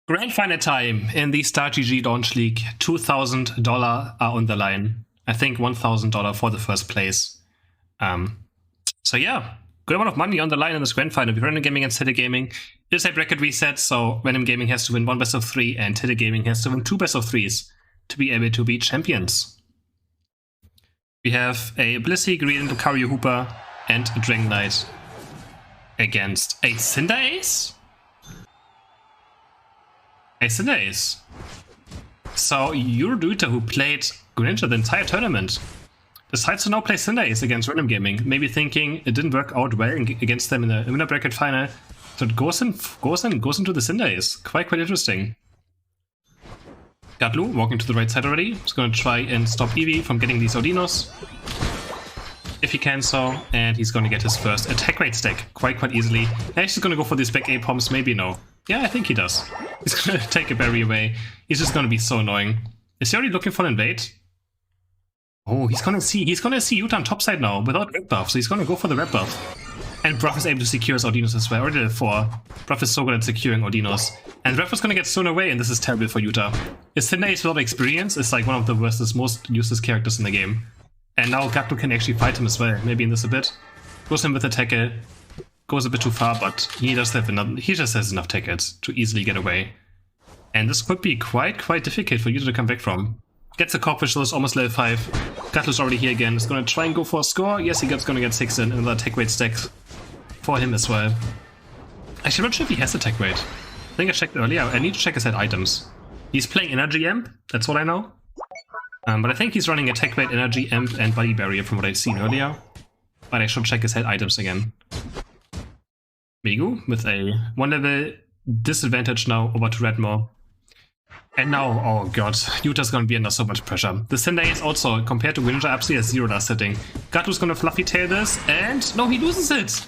Grand final time in the StartGG Launch League. $2,000 are on the line. I think $1,000 for the first place. So yeah, good amount of money on the line in this grand final. We're Random Gaming and Teddy Gaming. It is a bracket reset, so Random Gaming has to win 1 best of 3 and Teddy Gaming has to win 2 best of 3s to be able to be champions. We have a Blissey, Green, Lucario Hooper, and a Dragonite against a Cinder Ace? A Cinder Ace. So Eurodota, who played Greninja the entire tournament, decides to now play Cinder Ace against Random Gaming, maybe thinking it didn't work out well against them in the winner bracket final, so it goes into the Cinder Ace. Quite interesting. Gatlu walking to the right side already. He's going to try and stop Eevee from getting these Odinos, if he can so, and he's going to get his first attack rate stack quite easily. He's just going to go for these back A pumps, maybe no. Yeah, I think he does. He's going to take a berry away. He's just going to be so annoying. Is he already looking for an invade? Oh, he's going to see Utah on top side now without red buff, so he's going to go for the red buff. And Bruff is able to secure his Odinos as well. Already 4. Bruff is so good at securing Odinos. And Bruff is going to get thrown away, and this is terrible for Utah. His Cinder Ace without experience is like one of the worst, most useless characters in the game. And now Gatlu can actually fight him as well, maybe in this a bit. Goes in with a tackle. Goes a bit too far, but he just has enough tackles to easily get away. And this could be quite difficult for Utah to come back from. Gets a Corpus, so it's almost level 5. Gatlu's already here again. He's going to try and go for a score. Yes, he's going to get 6 in. Another attack rate stack for him as well. Actually, I'm not sure if he has attack rate. I think I checked earlier. I need to check his head items. He's playing Energy Amp. That's what I know. But I think he's running attack rate, Energy Amp, and Body Barrier from what I've seen earlier. But I should check his head items again. Migu with a 1 level disadvantage now over to Drednaw. And now, oh god, Utah's gonna be under so much pressure. The Cinder Ace also, compared to Greninja, absolutely has 0 last hitting. Gatlu's gonna fluffy tail this, and no, he loses it!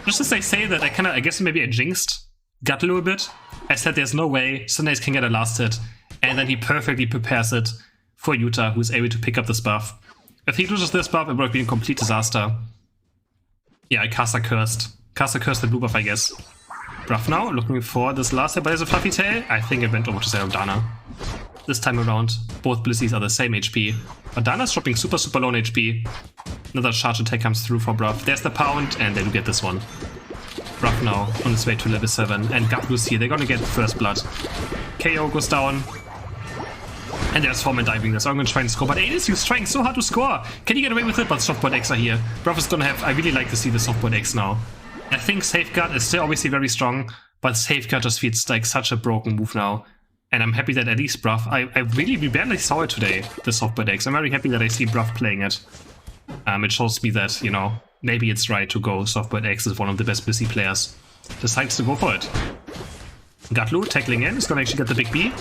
Just as I say that, I guess maybe I jinxed Gatlu a bit. I said there's no way Cinder Ace can get a last hit, and then he perfectly prepares it for Utah, who's able to pick up this buff. If he loses this buff, it would be a complete disaster. Yeah, I Casa cursed. Casa cursed the blue buff, I guess. Bruff now, looking for this last hit, but there's a fluffy tail. I think it went over to Dana. This time around, both Blissies are the same HP. But Dana's dropping super low on HP. Another charge attack comes through for Bruff. There's the pound, and they do get this one. Bruff now on his way to level 7, and Gatlu's here. They're gonna get first blood. KO goes down. And there's Foreman diving this. I'm going to try and score. But Aedesu's trying so hard to score. Can he get away with it? But Softboard X are here. Bruff is going to have... I really like to see the Softboard X now. I think Safeguard is still obviously very strong, but Safeguard just feels like such a broken move now. And I'm happy that at least Bruff... we barely saw it today, the Softboard X. I'm very happy that I see Bruff playing it. It shows me that, you know, maybe it's right to go Softboard X is one of the best Blissey players. Decides to go for it. Gatlu tackling in, is going to actually get the big B.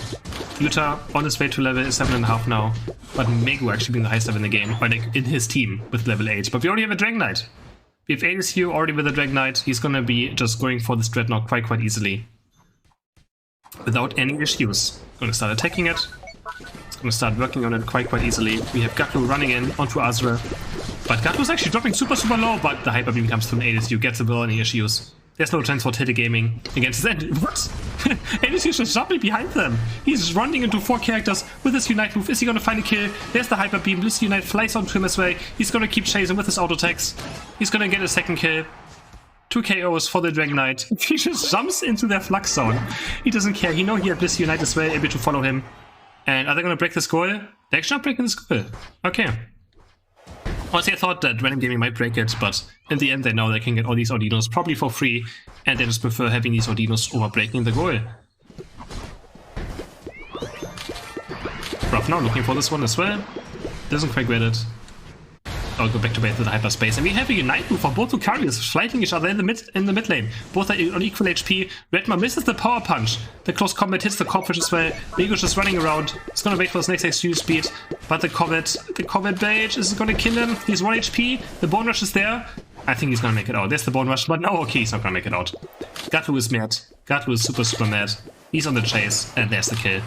Utah on his way to level 7.5 now, but Megu actually being the highest level in the game, or like in his team with level 8. But we already have a Dragonite. We have Aedesu already with a Dragonite. He's going to be just going for this Drednaw quite easily. Without any issues. Going to start attacking it. It's going to start working on it quite easily. We have Gatlu running in onto Azra. But Gatlu's actually dropping super low, but the Hyper Beam comes from Aedesu, gets it without any issues. There's no chance for Teddy Gaming against that. What? Aedesu's just jumping behind them. He's running into 4 characters with his Unite move. Is he going to find a kill? There's the Hyper Beam. Blissey Unite flies onto him as well. He's going to keep chasing with his auto attacks. He's going to get a second kill. 2 KOs for the Dragonite. He just jumps into their flux zone. He doesn't care. He knows he had Blissey Unite as well, able to follow him. And are they going to break the skull? They're actually not breaking the skull. Okay. Honestly, I thought that Random Gaming might break it, but in the end they know they can get all these Odinos probably for free, and they just prefer having these Odinos over breaking the goal. Bruff now looking for this one as well. Doesn't quite get it. I'll go back to base with the hyperspace, and we have a Unite move for both Lucarios fighting each other in the mid lane. Both are on equal HP. Drednaw misses the power punch. The close combat hits the Corpfish as well. Megu's just running around. He's gonna wait for his next extreme speed, but the combat Bage is gonna kill him. He's 1 HP. The Bone Rush is there. I think he's gonna make it out. There's the Bone Rush, but no, okay, he's not gonna make it out. Gatlu is mad. Gatlu is super mad. He's on the chase, and there's the kill.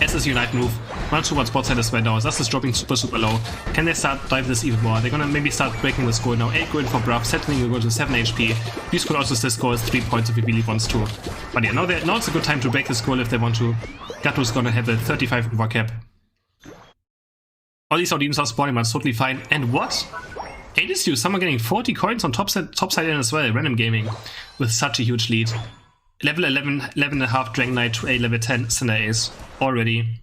As his Unite move. Run towards bot side as well now. Zas is dropping super low. Can they start dive this even more? They're gonna maybe start breaking the score now. 8 going for Bruff, settling will go to 7 HP. This could also still score 3 points if he really wants to. But yeah, now it's a good time to break the score if they want to. Gatu's gonna have a 35 over cap. All these Audines are spawning, but it's totally fine. And what? ADSU, someone getting 40 coins on top side in as well. Random Gaming with such a huge lead. Level 11.5 Dragonite to a level 10 Cinder Ace already.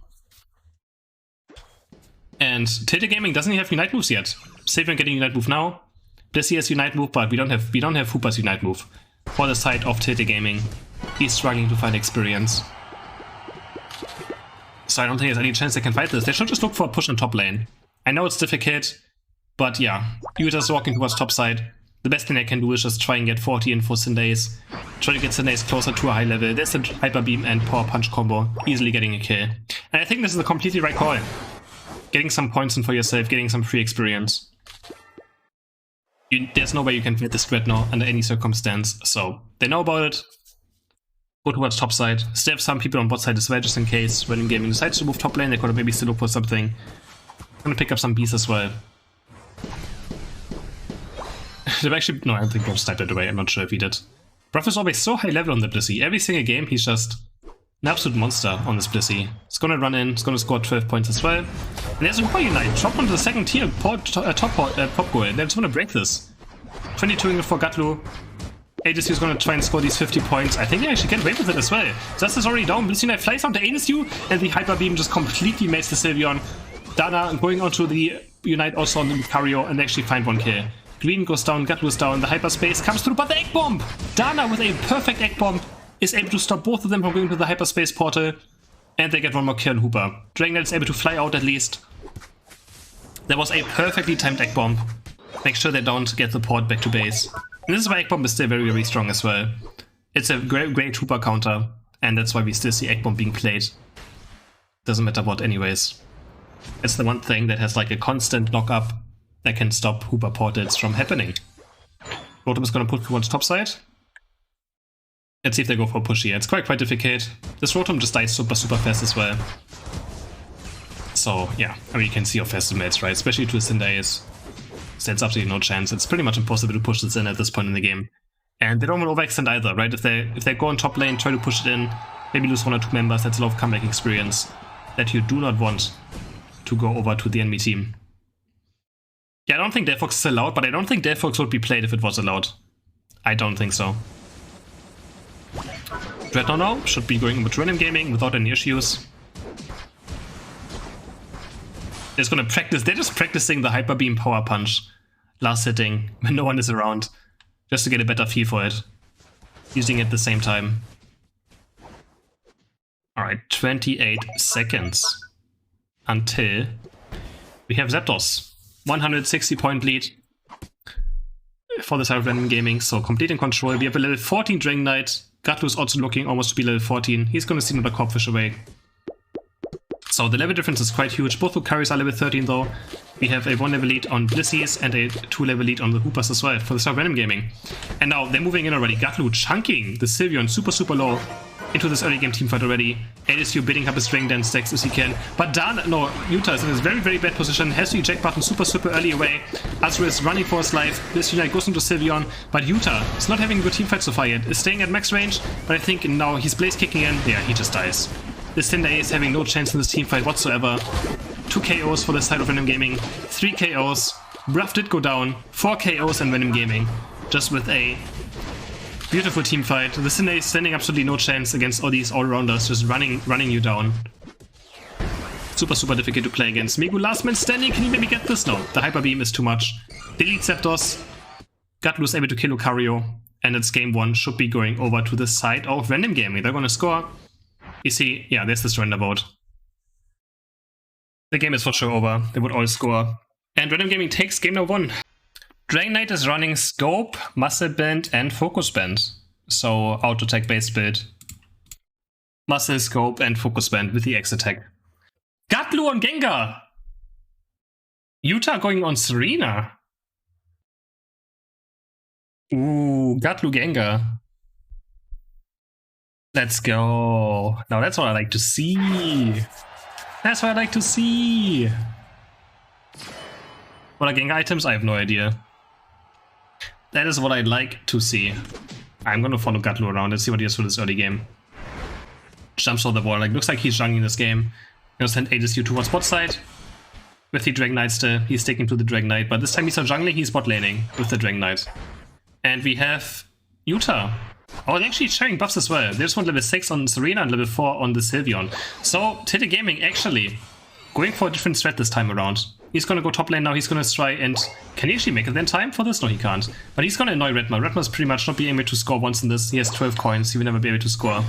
And Tilted Gaming doesn't have Unite moves yet. Sylveon getting Unite move now. Blissey has Unite move, but we don't have Hooper's Unite move. For the side of Tilted Gaming, he's struggling to find experience. So I don't think there's any chance they can fight this. They should just look for a push on top lane. I know it's difficult, but yeah, Utah's walking towards top side. The best thing I can do is just try and get 40 in for Cinder Ace. Try to get Cinder Ace closer to a high level. There's a Hyper Beam and Power Punch combo, easily getting a kill. And I think this is a completely right call. Getting some points in for yourself, getting some free experience. There's no way you can fight this Drednaw under any circumstance, so they know about it. Go towards top side. Still have some people on bot side as well, just in case when Gaming decides to move top lane, they could maybe still look for something. I'm gonna pick up some bees as well. Actually, no, I don't think Bruff sniped it away. I'm not sure if he did. Bruff is always so high level on the Blissey. Every single game, he's just an absolute monster on this Blissey. It's gonna run in, it's gonna score 12 points as well. And there's a Hooper Unite. Drop onto the second tier top goal. They're just gonna break this. 22 for Gatlu. ADSU is gonna try and score these 50 points. I think they actually get away with it as well. Zas is already down. Blissey Unite flies onto ADSU, and the Hyper Beam just completely makes the Sylveon. Dana going onto the Unite also on the Lucario, and they actually find 1 kill. Green goes down, Gatlu is down, the hyperspace comes through, but the Egg Bomb! Dana with a perfect Egg Bomb is able to stop both of them from going to the hyperspace portal, and they get 1 more kill on Hooper. Dragonite is able to fly out at least. That was a perfectly timed Egg Bomb. Make sure they don't get the port back to base. And this is why Egg Bomb is still very strong as well. It's a great Hooper counter, and that's why we still see Egg Bomb being played. Doesn't matter what anyways. It's the one thing that has like a constant knock-up that can stop Hooper portals from happening. Rotom is gonna put towards top side. Let's see if they go for a push here. It's quite difficult. This Rotom just dies super fast as well. So yeah, I mean you can see how fast it melts, right? Especially to a Cinder Ace. So it's absolutely no chance. It's pretty much impossible to push this in at this point in the game. And they don't want to overextend either, right? If they go on top lane, try to push it in, maybe lose 1 or 2 members, that's a lot of comeback experience that you do not want to go over to the enemy team. Yeah, I don't think Delphox is allowed, but I don't think Delphox would be played if it was allowed. I don't think so. Drednaw now should be going with Random Gaming without any issues. They're just gonna practice. They're just practicing the Hyper Beam Power Punch last hitting when no one is around, just to get a better feel for it. Using it at the same time. Alright, 28 seconds until we have Zapdos. 160 point lead for the side of Random Gaming, so complete in control. We have a level 14 Dragonite. Gatlu is also looking almost to be level 14. He's gonna see another Corpfish away. So the level difference is quite huge. Both Lucaris are level 13 though. We have a 1 level lead on Blissey's and a 2 level lead on the Hoopers as well for the side of Random Gaming. And now they're moving in already. Gatlu chunking the Sylveon super low into this early game teamfight already. ADSU bidding up his Dragon Dance stacks as he can. But Utah is in a very bad position. Has the eject button super early away. Azure is running for his life. This Unite goes into Sylveon. But Utah is not having a good teamfight so far yet. Is staying at max range. But I think now he's Blaze kicking in. Yeah, he just dies. This Cinder Ace having no chance in this teamfight whatsoever. 2 KOs for the side of Random Gaming. 3 KOs. Bruff did go down. 4 KOs in Random Gaming. Just with a beautiful team fight. The Cinder Ace standing absolutely no chance against all these all-rounders, just running you down. Super difficult to play against. Migu last man standing, can he maybe get this? No, the Hyper Beam is too much. Delete Zapdos. Gatlu is able to kill Lucario, and it's game 1 should be going over to the side of Random Gaming. They're gonna score. You see, yeah, there's the surrender vote. The game is for sure over. They would all score. And Random Gaming takes game number 1. Dragonite is running Scope, Muscle Band, and Focus Band. So, auto attack based build. Muscle, Scope, and Focus Band with the X attack. Gatlu on Gengar! Utah going on Serena. Ooh, Gatlu Gengar. Let's go. Now that's what I like to see. That's what I like to see. What are gang items? I have no idea. That is what I'd like to see. I'm gonna follow Gatlu around and see what he has for this early game. Jumps on the wall, like looks like he's jungling this game. Gonna send ADSU towards bot side. With the Dragonite still, he's sticking to the Dragonite, but this time he's not jungling, he's bot laning with the Dragonite. And we have Utah. Oh, they're actually sharing buffs as well. There's one level 6 on Serena and level 4 on the Sylveon. So, Tete Gaming actually going for a different strat this time around. He's gonna go top lane now, he's gonna try and... Can he actually make it in time for this? No, he can't. But he's gonna annoy Redma. Redma's pretty much not being able to score once in this. He has 12 coins, he will never be able to score.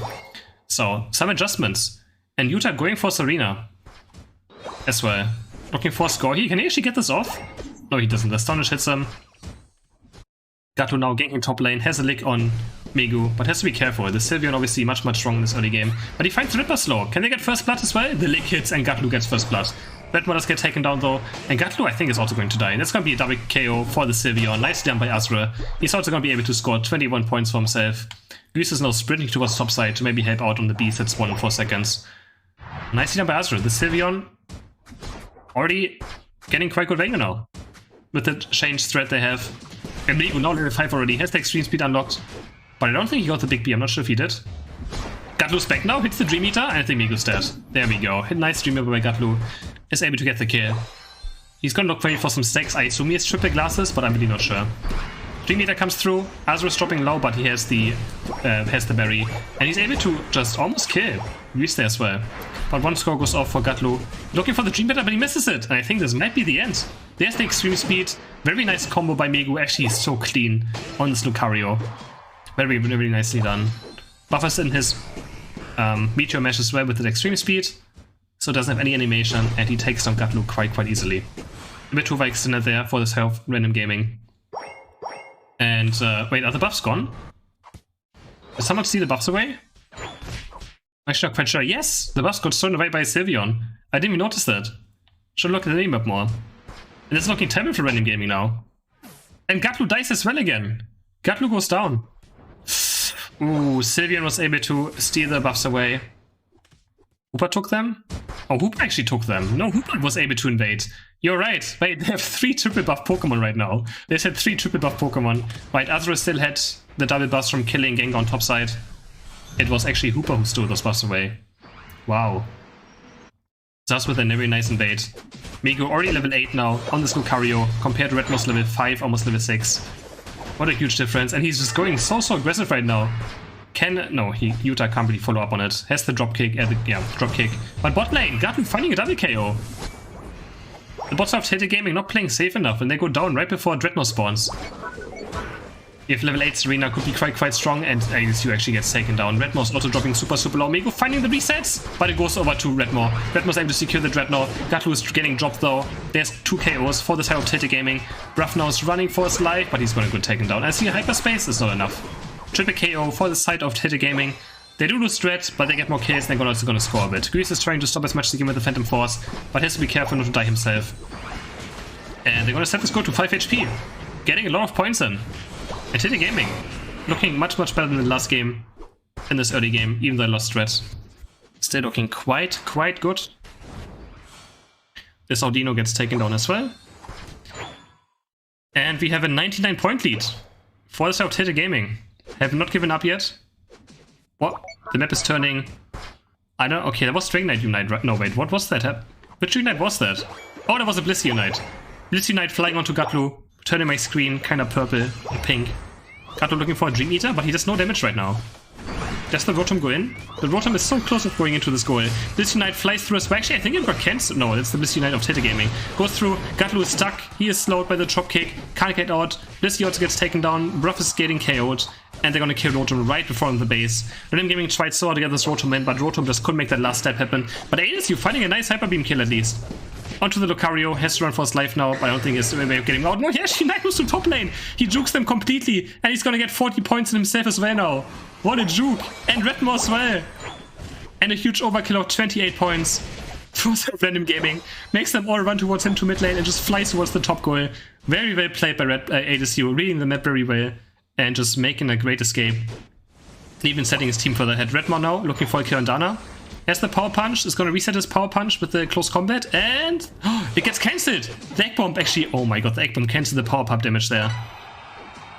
So, some adjustments. And Utah going for Serena as well. Looking for a score here. Can he actually get this off? No, he doesn't. Astonish hits him. Gato now ganking top lane. Has a lick on Megu, but has to be careful. The Sylveon obviously much stronger in this early game. But he finds Ripper slow. Can they get first blood as well? The lick hits and Gatlu gets first blood. Redma does get taken down though. And Gatlu I think is also going to die. And that's going to be a double KO for the Sylveon. Nice done by Azra. He's also going to be able to score 21 points for himself. Goose is now sprinting towards top side to maybe help out on the beast at 1 in 4 seconds. Nicely done by Azra. The Sylveon already getting quite good value now. With the change threat they have. And Megu now level 5 already. Has the extreme speed unlocked. But I don't think he got the big B. I'm not sure if he did. Gatlu's back now. Hits the Dream Eater. And I think Megu's dead. There we go. Hit nice Dream Eater by Gatlu. Is able to get the kill. He's gonna look for some stacks. I assume he has triple glasses, but I'm really not sure. Dream Eater comes through. Azra's dropping low, but he has the berry. And he's able to just almost kill. Reach there as well. But one score goes off for Gatlu. Looking for the Dream Eater, but he misses it. And I think this might be the end. There's the extreme speed. Very nice combo by Megu. Actually, he's so clean on this Lucario. Very, very nicely done. Buffers in his Meteor Mesh as well with the extreme speed. So it doesn't have any animation. And he takes down Gatlu quite easily. A bit over extended there for this health. Random gaming. And wait, are the buffs gone? Did someone see the buffs away? Actually, not quite sure. Yes, the buffs got thrown away by Sylveon. I didn't even notice that. Should look at the name up more. And it's looking terrible for random gaming now. And Gatlu dies as well again. Gatlu goes down. Ooh, Sylveon was able to steal the buffs away. Hooper took them? Oh, Hooper actually took them. No, Hooper was able to invade. You're right. Wait, they have 3 triple buff Pokemon right now. They had 3 triple buff Pokemon. Right, Azra still had the double buffs from killing Gengar on top side. It was actually Hooper who stole those buffs away. Wow. Just with a very nice invade. Megu already level 8 now on this Lucario compared to Redma's level 5, almost level 6. What a huge difference. And he's just going so aggressive right now. No, Utah can't really follow up on it. Has the drop kick, drop kick. But bot lane, Gatlu finding a double KO. The bots of Tete Gaming not playing safe enough and they go down right before Drednaw spawns. If level 8 Serena could be quite strong and ADSU actually gets taken down. Redmaw's also dropping super low. Megu finding the resets, but it goes over to Redmaw. Redmaw's able to secure the Drednaw. Gatlu is getting dropped though. There's 2 KOs for the side of Tete Gaming. Bruff now is running for his life, but he's gonna get taken down. I see a hyperspace, it's not enough. Triple KO for the side of Tete Gaming. They do lose strat, but they get more kills and they're also gonna score a bit. Grease is trying to stop as much as he can with the Phantom Force, but has to be careful not to die himself. And they're gonna set the score to 5 HP. Getting a lot of points in. And Tete Gaming looking much better than the last game in this early game, even though I lost strat. Still looking quite good. This Audino gets taken down as well. And we have a 99 point lead for the side of Tete Gaming. Have not given up yet. What? The map is turning. I don't. Okay, that was Dragonite Unite, right? No, wait, what was that? Which Unite was that? Oh, that was a Bliss Unite. Bliss Unite flying onto Gatlu, turning my screen kind of purple, pink. Gatlu looking for a Dream Eater, but he does no damage right now. Does the Rotom go in? The Rotom is so close of going into this goal. Bliss Unite flies through as well. Actually, I think it got cancelled. No, it's the Bliss Unite of Tete Gaming. Goes through. Gatlu is stuck. He is slowed by the drop kick. Can't get out. Bliss also gets taken down. Bruff is getting KO'd. And they're gonna kill Rotom right before the base. Random Gaming tried so hard to get this Rotom in, but Rotom just couldn't make that last step happen. But ADSU finding a nice Hyper Beam kill at least. Onto the Lucario, has to run for his life now, but I don't think it's a way of getting out. No, he actually moves to top lane. He jukes them completely, and he's gonna get 40 points in himself as well now. What a juke. And Redmaw as well. And a huge overkill of 28 points. Throws up Random Gaming. Makes them all run towards him to mid lane and just flies towards the top goal. Very well played by ADSU, reading the map very well. And just making a great escape. Even setting his team further ahead. Redmaw now, looking for a kill on Dana. Has the power punch. It's gonna reset his power punch with the close combat, and it gets cancelled. The egg bomb actually. Oh my god, the egg bomb cancelled the power pump damage there.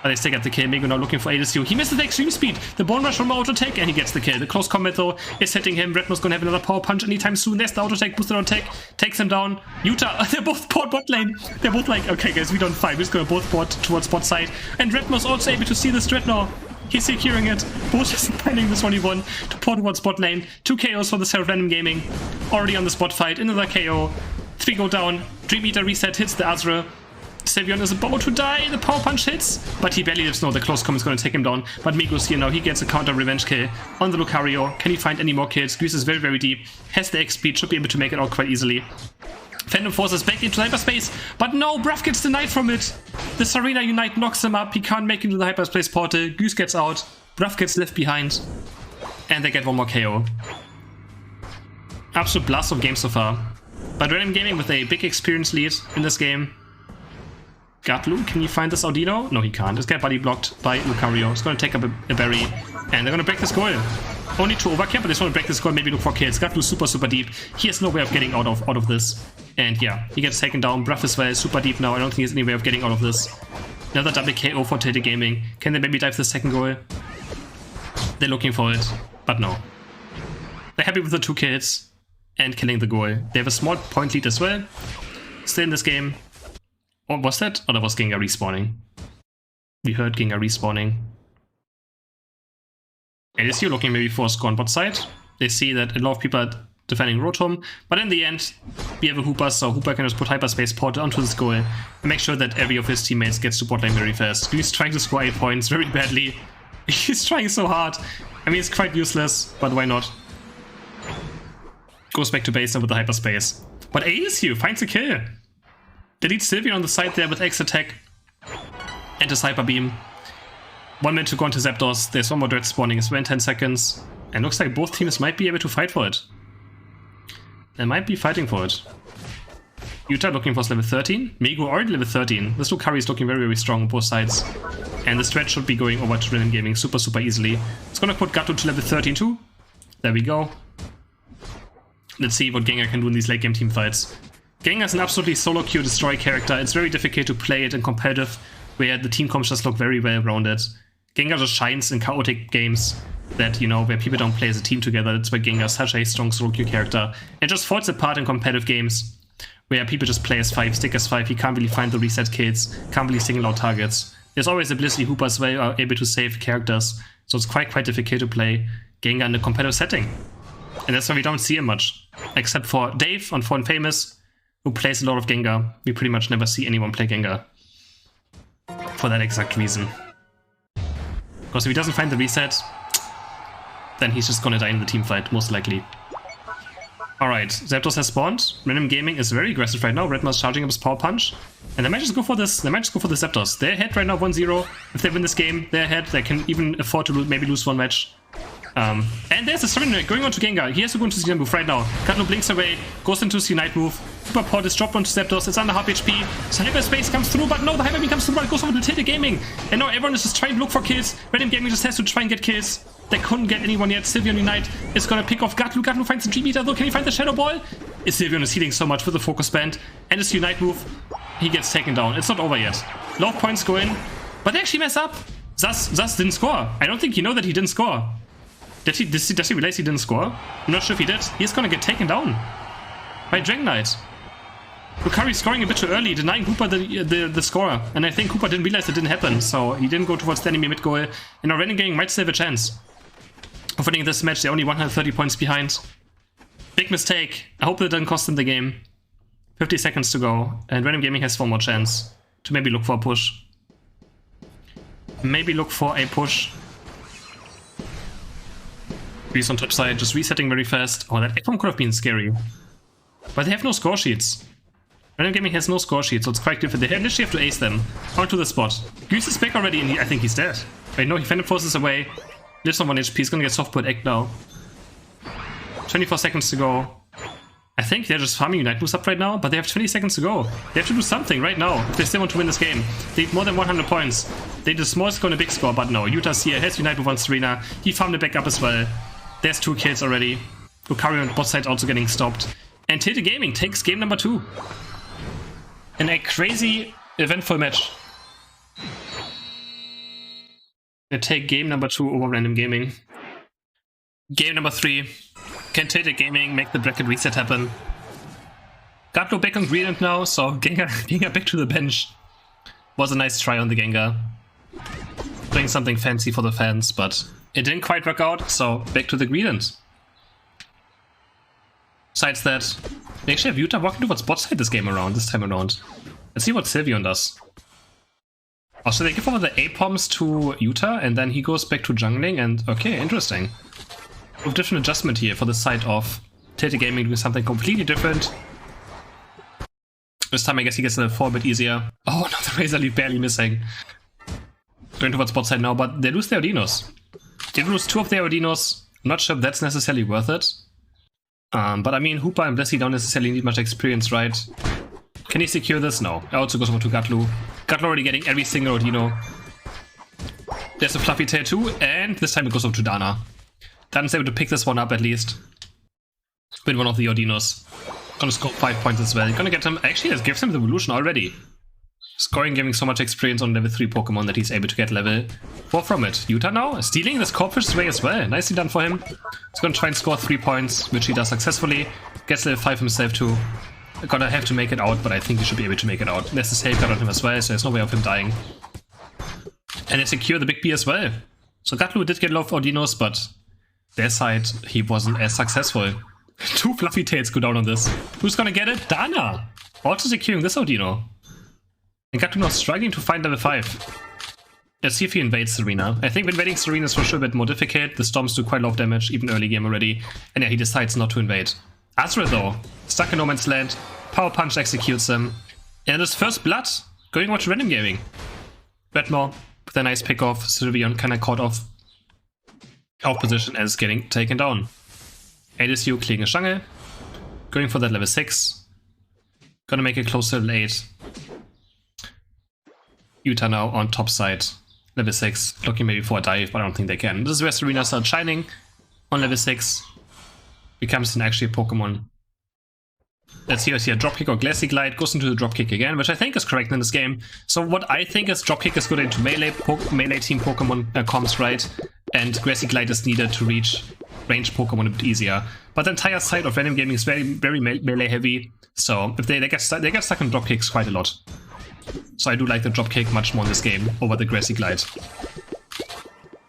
But they still get the kill. Mego now looking for ADSU. He misses the extreme speed. The bone rush from auto attack, and he gets the kill. The close combat though is hitting him. Drednaw's gonna have another power punch anytime soon. There's the auto attack, boosted on attack, takes him down. Utah, they're both bot lane. They're both like, okay guys, we don't fight. We're just gonna both bot towards bot side. And Drednaw's also able to see this Drednaw. He's securing it. Both is finding this 1v1 to port towards bot lane. 2 KOs for the Seraph Random Gaming. Already on the spot fight. Another KO. 3 go down. Dream Eater reset hits the Azra. Sylveon is about to die, the power punch hits, but he barely lives. No, the close combat is going to take him down, but Mego's here now. He gets a counter revenge kill on the Lucario. Can he find any more kills? Goose is very, very deep, has the X speed, should be able to make it out quite easily. Phantom forces back into hyperspace, but no, Bruff gets denied from it. The Serena Unite knocks him up, he can't make it to the hyperspace portal. Goose gets out, Bruff gets left behind, and they get one more KO. Absolute blast of game so far. But Random Gaming with a big experience lead in this game. Gatlu, can you find this Audino? No, he can't. It's get body blocked by Lucario. It's going to take up a berry, and they're going to break this goal. Only 2 overcap, but they just want to break this goal, maybe look for kills. Gatlu's super, super deep. He has no way of getting out of this. And yeah, he gets taken down. Bruff as well, super deep now. I don't think there's any way of getting out of this. Another double KO for Tilted Gaming. Can they maybe dive the second goal? They're looking for it, but no. They're happy with the 2 kills and killing the goal. They have a small point lead as well. Still in this game. What was that? Or that was Gengar respawning. We heard Gengar respawning. And is here looking maybe for a score on bot side. They see that a lot of people are defending Rotom, but in the end, we have a Hooper, so Hooper can just put Hyperspace Portal onto this goal and make sure that every of his teammates gets to bot lane very fast. He's trying to score 8 points very badly. He's trying so hard. I mean, it's quite useless, but why not? Goes back to base now with the Hyperspace. But ASU finds a kill. Delete Sylveon on the side there with X attack and his Hyper Beam. 1 minute to go into Zapdos. There's one more Dread spawning as well in 10 seconds. And looks like both teams might be able to fight for it. They might be fighting for it. Utah looking for level 13. Mego already level 13. This Lucario is looking very, very strong on both sides. And the stretch should be going over to Random Gaming super, super easily. It's gonna put Gato to level 13 too. There we go. Let's see what Gengar can do in these late game team fights. Gengar is an absolutely solo queue destroy character. It's very difficult to play it in competitive, where the team comps just look very well rounded. Gengar just shines in chaotic games that, you know, where people don't play as a team together. That's why Gengar is such a strong solo queue character. It just falls apart in competitive games, where people just play as 5, stick as 5. He can't really find the reset kills, can't really single out targets. There's always a Blissey Hooper as well, are able to save characters. So it's quite difficult to play Gengar in a competitive setting. And that's why we don't see him much. Except for Dave on Fallen Famous, who plays a lot of Gengar. We pretty much never see anyone play Gengar. For that exact reason. Because if he doesn't find the reset, then he's just gonna die in the team fight, most likely. Alright, Zapdos has spawned. Random Gaming is very aggressive right now. Redma's charging up his Power Punch. And they might just go for this. They might just go for the Zapdos. They're ahead right now 1-0. If they win this game, they're ahead. They can even afford to maybe lose one match. And there's a Serena going on to Gengar. He has to go into the move right now. Kato blinks away, goes into his Unite move. Super Port is dropped onto Zapdos. It's under half HP. So Hyperspace comes through, but no, the Hyper Beam comes through, but it goes over to Tilted Gaming. And now everyone is just trying to look for kills. Random Gaming just has to try and get kills. They couldn't get anyone yet. Sylveon Unite is gonna pick off Gatlu. Gatlu finds the Dream Eater though. Can he find the Shadow Ball? Sylveon is healing so much with the Focus Band. And his Unite move, he gets taken down. It's not over yet. Lot of points go in, but they actually mess up. Zas didn't score. I don't think you know that he didn't score. Does he realize he didn't score? I'm not sure if he did. He's gonna get taken down by Dragonite. Lucario scoring a bit too early, denying Hooper the score. And I think Hooper didn't realize it didn't happen, so he didn't go towards the enemy mid goal. And now Random Gaming might still have a chance of winning this match. They're only 130 points behind. Big mistake. I hope that doesn't cost them the game. 50 seconds to go, and Random Gaming has one more chance to maybe look for a push. Maybe look for a push. Breeze on top side, just resetting very fast. Oh, that F1 could have been scary. But they have no score sheets. Random Gaming has no score sheets, so it's quite different. They literally have to ace them onto the spot. Goose is back already, and I think he's dead. Wait, no, he Phantom Forces away. Lives on 1 HP, he's gonna get soft put egg now. 24 seconds to go. I think they're just farming Unite moves up right now, but they have 20 seconds to go. They have to do something right now if they still want to win this game. They need more than 100 points. They need a small score and a big score, but no. Utah's here, has Unite move on Serena. He farmed it back up as well. There's 2 kills already. Lucario on bot side also getting stopped. And Tilted Gaming takes game number 2. In a crazy, eventful match. They take game number 2 over Random Gaming. Game number 3. Can Tilted Gaming make the bracket reset happen? Gatlo back on green now, so Gengar back to the bench. Was a nice try on the Gengar. Doing something fancy for the fans, but it didn't quite work out, so back to the green end. Besides that, we actually have Utah walking towards bot side this time around. Let's see what Sylveon does. Also, they give over the A-Poms to Utah, and then he goes back to jungling, and okay, interesting. A different adjustment here for the side of Tilted Gaming doing something completely different. This time I guess he gets level 4 a bit easier. Oh no, the Razor Leaf barely missing. Going towards bot side now, but they lose their Dinos. They lose 2 of their Dinos. I'm not sure if that's necessarily worth it. But I mean, Hoopa and Blessy don't necessarily need much experience, right? Can he secure this? No. It also goes over to Gatlu. Gatlu already getting every single Dino. There's a Fluffy Tail too, and this time it goes over to Dana. Dana's able to pick this one up at least. Win one of the Odinos. Gonna score 5 points as well. Gonna get him. Actually, that gives him the evolution already. Scoring, giving so much experience on level 3 Pokemon that he's able to get level 4 from it. Utah now stealing this Corpfish away as well. Nicely done for him. He's gonna try and score 3 points, which he does successfully. Gets level 5 himself too. Gonna have to make it out, but I think he should be able to make it out. There's a safeguard on him as well, so there's no way of him dying. And they secure the Big B as well. So Gatlu did get a lot of Odinos, but their side, he wasn't as successful. 2 Fluffy Tails go down on this. Who's gonna get it? Dana! Also securing this Odino. And Gatlu now struggling to find level 5. Let's see if he invades Serena. I think invading Serena is for sure a bit more difficult. The Storms do quite a lot of damage, even early game already. And yeah, he decides not to invade. Azra though, stuck in no man's land. Power Punch executes him. And his first blood, going over to Random Gaming. Drednaw with a nice pick off. Sylveon kinda caught off position as getting taken down. ADSU clearing a jungle. Going for that level 6. Gonna make it close to level 8. Utah now on top side. Level 6. Looking maybe for a dive, but I don't think they can. This is where Serena starts shining. On level 6. Becomes an actual Pokemon. Let's see here. Dropkick or Glassy Glide. Goes into the Dropkick again, which I think is correct in this game. So what I think is Dropkick is good into melee team Pokemon comms, right? And Glassy Glide is needed to reach ranged Pokemon a bit easier. But the entire side of Random Gaming is very melee heavy. So if they get stuck in Dropkicks quite a lot. So I do like the Dropkick much more in this game over the Grassy Glide.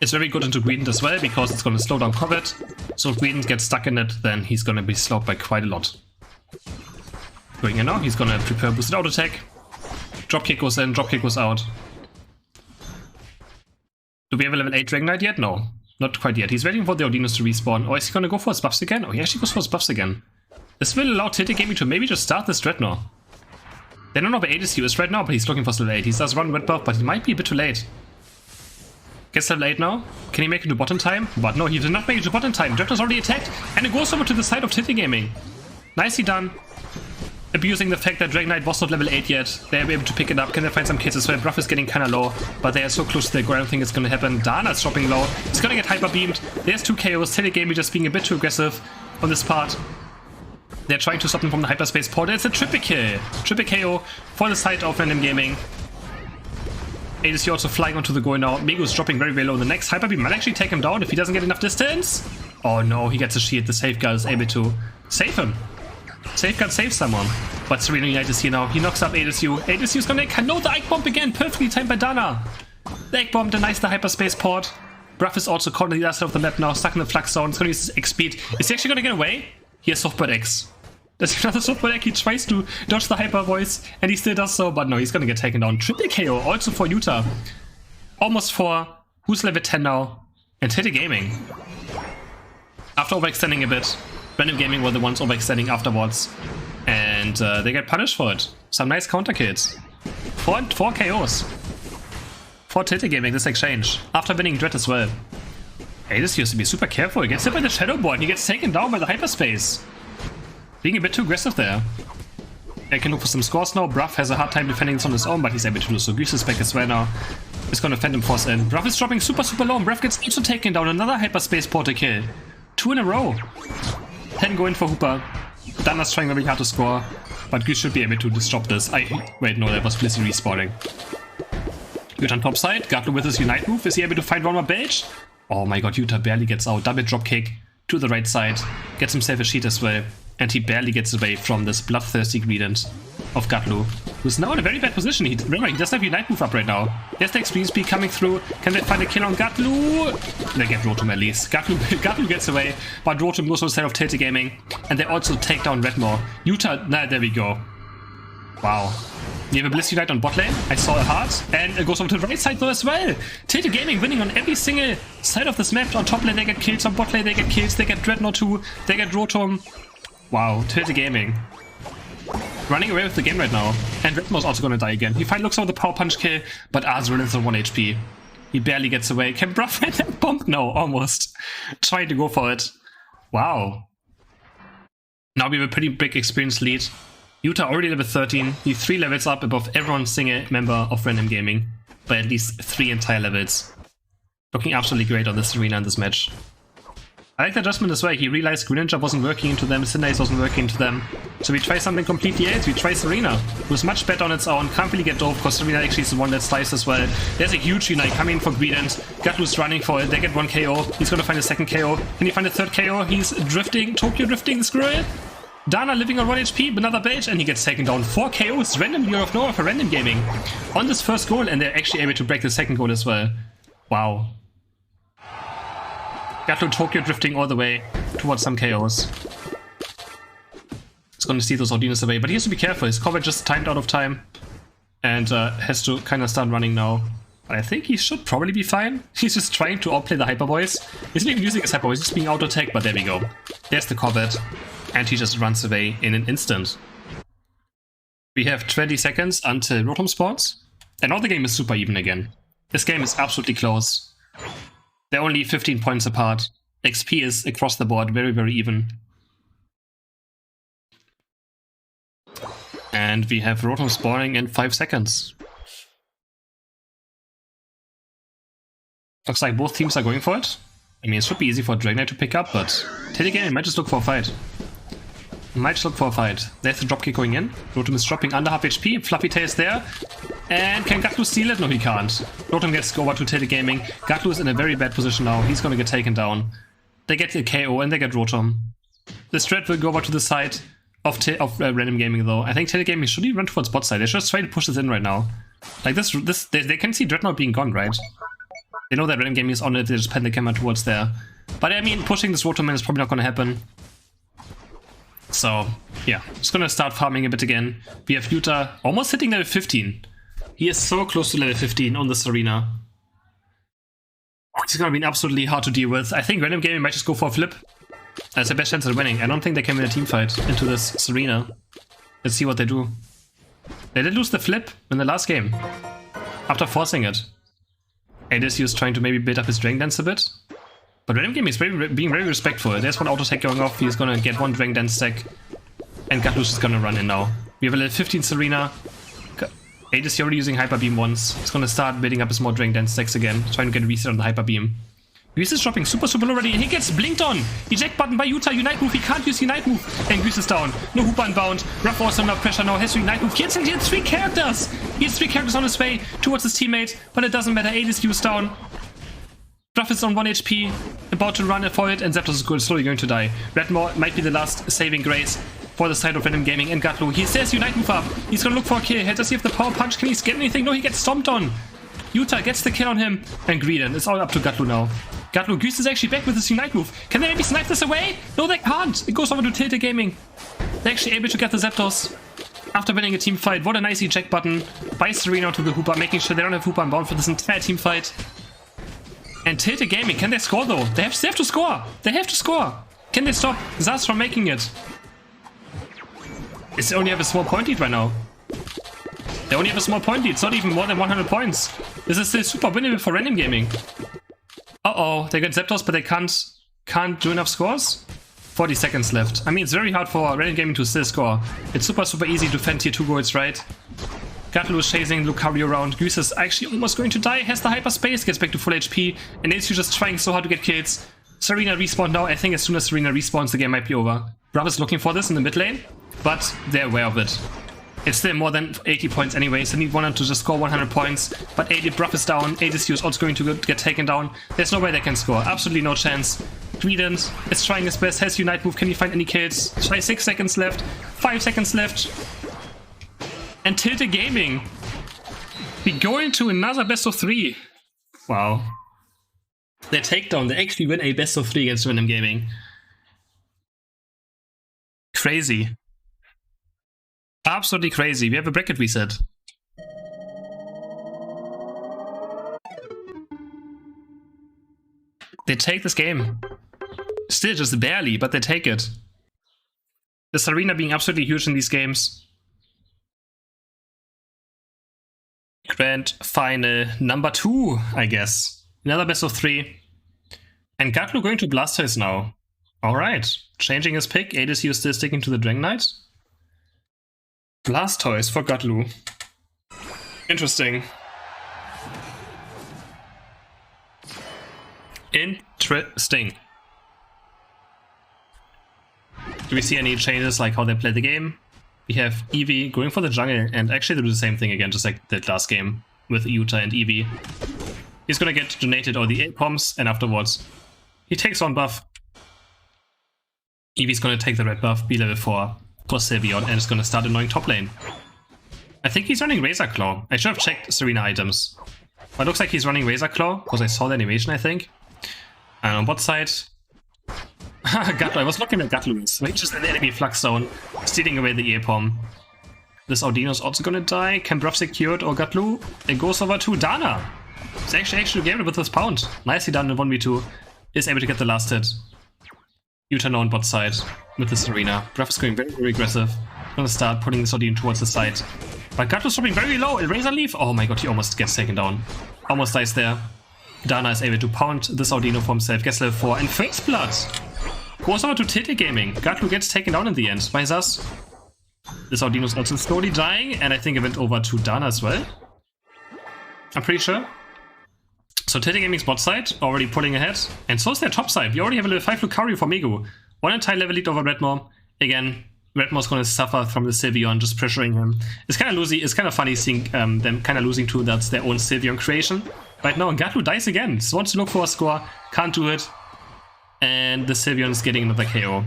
It's very good into Greedent as well because it's going to slow down Covet. So if Greedent gets stuck in it, then he's going to be slowed by quite a lot. Going in now, he's going to prepare boosted auto attack. Dropkick goes in, Dropkick goes out. Do we have a level 8 Dragonite yet? No, not quite yet. He's waiting for the Odinos to respawn. Or is he going to go for his buffs again? Oh, he actually goes for his buffs again. This will allow Tilted Gaming to maybe just start this Drednaw. They don't know where ADSU is right now, but he's looking for level 8. He does run red buff, but he might be a bit too late. Gets level 8 now. Can he make it to bottom time? But no, he did not make it to bottom time. Drednaw's already attacked, and it goes over to the side of Tilted Gaming. Nicely done. Abusing the fact that Dragonite was not level 8 yet. They're able to pick it up. Can they find some kills as well? Bruff is getting kinda low, but they are so close to the goal. I don't think it's gonna happen. Dana's dropping low. He's gonna get hyper beamed. There's 2 KOs. Tilted Gaming just being a bit too aggressive on this part. They're trying to stop him from the hyperspace portal. It's a triple kill. Triple KO for the side of Random Gaming. ADSU also flying onto the goal now. Mego's dropping very low. The next hyper beam might actually take him down if he doesn't get enough distance. Oh no, he gets a shield. The safeguard is able to save him. Safeguard saves someone. But Serena Unite is here now. He knocks up ADSU. ADSU's gonna no, the Egg Bomb again. Perfectly timed by Dana. The Egg Bomb denies the hyperspace port. Bruff is also caught on the other side of the map now. Stuck in the flux zone. He's gonna use his X speed. Is he actually gonna get away? He has Softbird X. There's another Softbird X. He tries to dodge the hyper voice. And he still does so. But no, he's gonna get taken down. Triple KO also for Utah. Almost for who's level 10 now? And Tilted Gaming. After overextending a bit. Random Gaming were the ones overextending afterwards. And they get punished for it. Some nice counter kills. 4 KOs. For Tilted Gaming, this exchange. After winning Dread as well. Hey, this used to be super careful. He gets hit by the Shadow Ball and he gets taken down by the hyperspace. Being a bit too aggressive there. They can look for some scores now. Bruff has a hard time defending this on his own, but he's able to do so. Goose is back as well now. He's gonna fend him force in. Bruff is dropping super low. And Bruff gets also taken down. Another hyperspace portal kill. 2 in a row. 10 go in for Hooper. Dana's trying very hard to score, but Goose should be able to stop this. Wait, no, that was Blissey respawning. Good on top side. Gatlu with his Unite move. Is he able to find one more Belch? Oh my god, Yuta barely gets out. Double drop kick to the right side. Gets himself a sheet as well. And he barely gets away from this bloodthirsty Greedent of Gatlu, who's now in a very bad position. Remember, he doesn't have Unite move up right now. There's the experience speed coming through. Can they find a kill on Gatlu? They get Rotom at least. Gatlu gets away, but Rotom goes on the side of Tilted Gaming. And they also take down Drednaw. Yuta, there we go. Wow. You have a Bliss Unite on bot lane. I saw a heart. And it goes over to the right side though as well. Tilted Gaming winning on every single side of this map. On top lane they get kills, on bot lane they get kills. They get Drednaw too. They get Rotom. Wow, Tilted Gaming. Running away with the game right now. And Drednaw's also gonna die again. He finally looks over the power punch kill, but Azrael is on 1 HP. He barely gets away. Can Bruff find that bomb? No, almost. Trying to go for it. Wow. Now we have a pretty big experience lead. Yuta already level 13. He's 3 levels up above every single member of Random Gaming. By at least 3 entire levels. Looking absolutely great on this arena in this match. I like the adjustment as well. He realized Greninja wasn't working into them, Cinderace wasn't working into them. So we try something completely else. We try Serena, who's much better on its own. Can't really get dove because Serena actually is the one that slices as well. There's a huge Unite coming for Greedent. Gatlu's running for it. They get 1 KO. He's going to find a second KO. Can he find a third KO? He's drifting. Tokyo drifting the squirrel. Dana living on 1 HP, another Belch, and he gets taken down. 4 KOs, random year of nowhere for Random Gaming. On this first goal, and they're actually able to break the second goal as well. Wow. Gatlu Tokyo drifting all the way towards some KOs. He's going to steal those Audinos away, but he has to be careful. His cover just timed out of time and has to kind of start running now. But I think he should probably be fine. He's just trying to outplay the Hyper Boys. He's not even using his Hyper Boys, he's just being auto-attacked, but there we go. There's the Corbett, and he just runs away in an instant. We have 20 seconds until Rotom spawns, and now the game is super even again. This game is absolutely close. They're only 15 points apart. XP is across the board, very, very even. And we have Rotom spawning in 5 seconds. Looks like both teams are going for it. I mean, it should be easy for Drednaw to pick up, but Tilted Gaming might just look for a fight. There's the dropkick going in. Rotom is dropping under half HP. Fluffy Tail is there. And can Gatlu steal it? No, he can't. Rotom gets over to Tilted Gaming. Gatlu is in a very bad position now. He's gonna get taken down. They get the KO and they get Rotom. The Strat will go over to the side of Random Gaming though. I think Tilted Gaming should even run towards bot side. They're just trying to push this in right now. Like this they can see Drednaw being gone, right? They know that Random Gaming is on it. They just pan the camera towards there. But I mean, pushing this Rotom in is probably not gonna happen. So, yeah, just gonna start farming a bit again. We have Yuta almost hitting level 15. He is so close to level 15 on this arena. He's gonna be absolutely hard to deal with. I think Random Gaming might just go for a flip. That's the best chance of winning. I don't think they can win a team fight into this Serena. Let's see what they do. They did lose the flip in the last game. After forcing it. Adesius is trying to maybe build up his Dragon Dance a bit. But Random Gaming is being very respectful. There's one auto attack going off. He's gonna get 1 Dragon Dance stack. And Gatlu's is gonna run in now. We have a level 15 Serena. Adesius is already using Hyper Beam once. He's gonna start building up his more Dragon Dance stacks again. Trying to get a reset on the Hyper Beam. Goose is dropping super low already, and he gets blinked on! Eject button by Yuta, Unite move, he can't use Unite move! And Goose is down. No Hooper unbound. Ruff also under pressure now, has to Unite move. He has 3 characters! He has 3 characters on his way towards his teammate, but it doesn't matter, Adesius is down. Ruff is on 1 HP, about to run for it, and Zapdos is slowly going to die. Drednaw might be the last saving grace for the side of Random Gaming, and Gatlu. He says Unite move up. He's gonna look for a kill. Does he have the power punch? Can he get anything? No, he gets stomped on. Yuta gets the kill on him, and Greedent. It's all up to Gatlu now. Gatlu, Goose is actually back with his Unite move. Can they maybe snipe this away? No, they can't. It goes over to Tilted Gaming. They're actually able to get the Zapdos after winning a team fight. What a nice eject button by Serena to the Hooper, making sure they don't have Hooper unbound for this entire team fight. And Tilted Gaming, can they score though? They have to score. They have to score. Can they stop Zaz from making it? They only have a small point lead right now. They only have a small point lead. It's not even more than 100 points. This is still super winnable for Random Gaming. Uh-oh, they got Zapdos, but they can't do enough scores? 40 seconds left. I mean, it's very hard for Random Gaming to still score. It's super easy to defend tier 2 goals, right? Gatlu is chasing Lucario around. Goose is actually almost going to die. Has the hyperspace, gets back to full HP. And Adesius just trying so hard to get kills. Serena respawned now. I think as soon as Serena respawns, the game might be over. Brav is looking for this in the mid lane, but they're aware of it. It's still more than 80 points anyway, so they need 100 to just score 100 points. But 80, Brav is down, ADCU is also going to get taken down. There's no way they can score, absolutely no chance. Drednaw is trying his best, has Unite move, can he find any kills? Try 6 seconds left, 5 seconds left. And Tilted Gaming, we go into another best of 3. Wow. Their takedown, they actually win a best of 3 against Random Gaming. Crazy. Absolutely crazy. We have a bracket reset. They take this game. Still just barely, but they take it. The Serena being absolutely huge in these games. Grand final number 2, I guess. Another best of 3. And Gatlu going to Blastoise now. Alright. Changing his pick. ADCU is still sticking to the Dragonite. Blastoise for Gatlu. Interesting. Interesting. Do we see any changes like how they play the game? We have Eevee going for the jungle, and actually they do the same thing again, just like the last game with Yuta and Eevee. He's gonna get donated all the 8 bombs, and afterwards he takes on buff. Eevee's gonna take the red buff, be level 4 for Sylveon, and is gonna start annoying top lane. I think he's running Razor Claw. I should have checked Serena items. But it looks like he's running Razor Claw, because I saw the animation, I think. And on bot side... Gatlu, I was looking at Gatlu's. He's just in the enemy flux zone, stealing away the EA-Pom. This Audino's also gonna die. Can Brav secured or Gatlu? It goes over to Dana. He's actually able with this pound. Nicely done in 1v2. Is able to get the last hit. Yuta now on bot side with the Serena. Brav is going very, very aggressive. Gonna start putting this Audino towards the side. But Gatlu's dropping very low. Razor Leaf. Oh my god, he almost gets taken down. Almost dies there. Dana is able to pound this Audino for himself. Gets level 4 and Face Blood. Goes over to Tilted Gaming. Gatlu gets taken down in the end by Zas. This Audino's also slowly dying, and I think it went over to Dana as well. I'm pretty sure. So Tilted Gaming's bot side already pulling ahead, and so is their top side. We already have a level 5 Lucario for Megu. One entire level lead over Drednaw. Again, Drednaw's gonna suffer from the Sylveon, just pressuring him. It's kind of losing. It's kind of funny seeing them kind of losing to that's their own Sylveon creation. Right now, Gatlu dies again. So wants to look for a score, can't do it. And the Sylveon is getting another KO.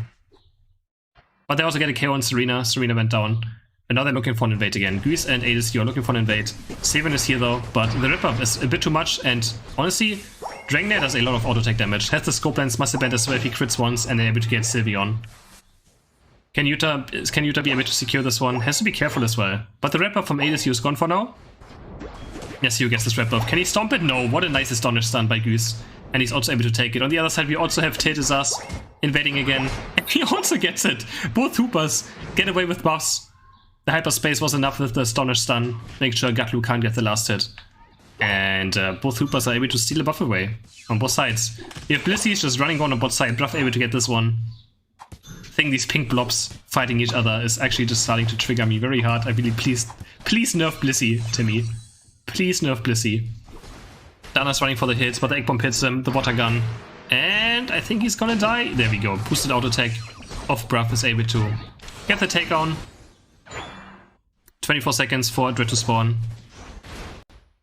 But they also get a KO on Serena. Serena went down. And now they're looking for an invade again. Grease and ADCU are looking for an invade. Sylveon is here though, but the rip-up is a bit too much. And honestly, Drednaw does a lot of auto-attack damage. Has the scope lens, must have been as well if he crits once, and they're able to get Sylveon. Can Yuta be able to secure this one? Has to be careful as well. But the rip-up from ADCU is gone for now. Yes, Hugh gets this rip-up. Can he stomp it? No. What a nice Astonish stun by Goose. And he's also able to take it. On the other side, we also have Tiltazas invading again. And he also gets it. Both Hoopers get away with buffs. The hyperspace was enough with the Astonish stun. Make sure Gatlu can't get the last hit. And both Hoopers are able to steal a buff away on both sides. We have Blissey's just running on both sides. Brav able to get this one. I think these pink blobs fighting each other is actually just starting to trigger me very hard. I really please nerf Blissey to me. Please nerf Blissey. Dana's running for the hits, but the egg bomb hits him, the water gun. And I think he's gonna die. There we go. Boosted auto attack of Brav is able to get the takedown. 24 seconds for Dred to spawn.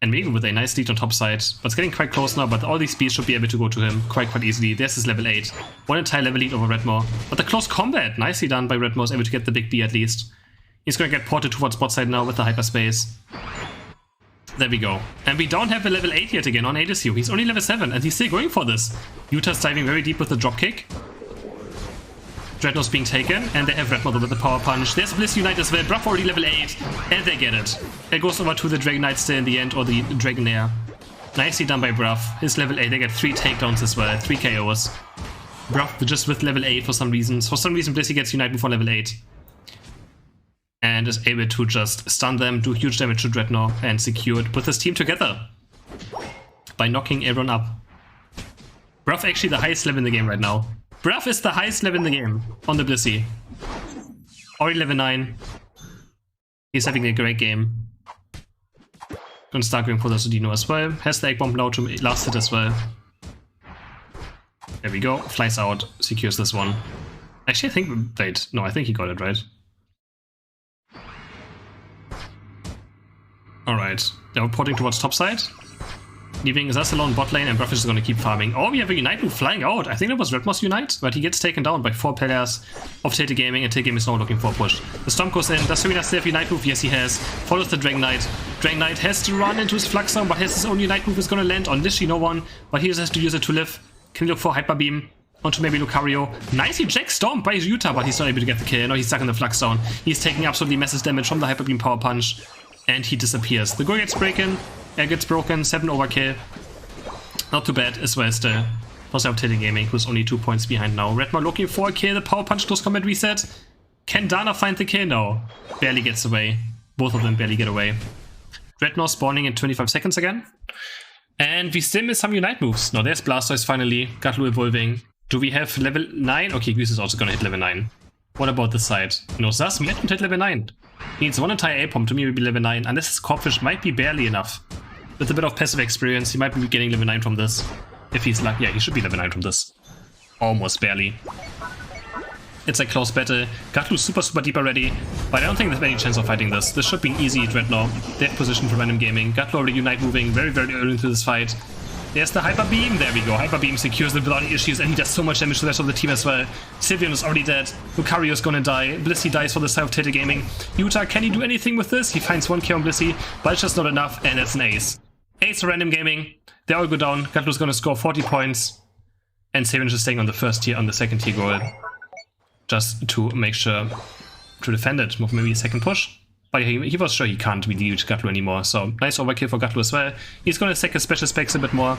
And Megu with a nice lead on top side. But it's getting quite close now, but all these speeds should be able to go to him quite easily. There's his level 8. One entire level lead over Drednaw. But the close combat, nicely done by Drednaw, is able to get the big B at least. He's gonna get ported towards bot side now with the hyperspace. There we go. And we don't have a level 8 yet again on ADCU. He's only level 7 and he's still going for this. Yuta's diving very deep with the dropkick. Drednaw's being taken and they have Drednaw with the power punch. There's Bliss Unite as well. Brav already level 8 and they get it. It goes over to the Dragonite still in the end, or the Dragonair. Nicely done by Brav. His level 8. They get 3 takedowns as well. 3 KOs. Brav just with level 8 for some reasons. For some reason Blissey gets Unite before level 8. And is able to just stun them, do huge damage to Drednaw, and secure it with his team together by knocking everyone up. Brav actually the highest level in the game right now. Brav is the highest level in the game on the Blissey. Already level 9. He's having a great game. Gonna start going for the Sudino as well. Has the egg bomb now to last hit as well. There we go. Flies out, secures this one. Actually, I think... Wait, no, I think he got it right. Alright, they're porting towards top side. Leaving us alone bot lane, and Bruff is going to keep farming. Oh, we have a Unite move flying out. I think that was Redmaw's Unite, but he gets taken down by 4 players of Tete Gaming, and Tete Gaming is now looking for a push. The Storm goes in. Does Serena still have Unite move? Yes, he has. Follows the Dragon Knight. Dragon Knight has to run into his Flux Zone, but his own Unite move is going to land on literally no one, but he just has to use it to live. Can he look for Hyper Beam onto maybe Lucario? Nicely Jack Storm by Utah, but he's not able to get the kill. No, he's stuck in the Flux Zone. He's taking absolutely massive damage from the Hyper Beam Power Punch, and he disappears. The Go gets broken. Air gets broken. 7 overkill. Not too bad, as well as the boss of Tete Gaming, who's only 2 points behind now. Redmawr looking for a kill. The Power Punch close combat reset. Can Dana find the kill? No. Barely gets away. Both of them barely get away. Drednaw spawning in 25 seconds again. And we still miss some Unite moves. Now there's Blastoise finally. Gatlu evolving. Do we have level 9? Okay, Goose is also gonna hit level 9. What about this side? No, Zas might not hit level 9. He needs one entire A-Pump to maybe level 9. Unless his Corpfish might be barely enough. With a bit of passive experience, he might be getting level 9 from this. If he's lucky, yeah, he should be level 9 from this. Almost barely. It's a close battle. Gatlu's super deep already, but I don't think there's any chance of fighting this. This should be an easy Drednaw. Dead position for Random Gaming. Gatlu already Unite moving very early into this fight. There's the Hyper Beam. There we go. Hyper Beam secures the without any issues, and he does so much damage to the rest of the team as well. Sylveon is already dead. Lucario is gonna die. Blissey dies for the side of Tete Gaming. Utah, can he do anything with this? He finds 1 kill on Blissey, but it's just not enough, and it's an ace. Ace for Random Gaming. They all go down. Gatlu's gonna score 40 points. And Sylveon is staying on the first tier, on the second tier goal. Just to make sure to defend it. Move maybe a second push. But he was sure he can't really reach Gatlu anymore. So nice overkill for Gatlu as well. He's gonna stack his special specs a bit more.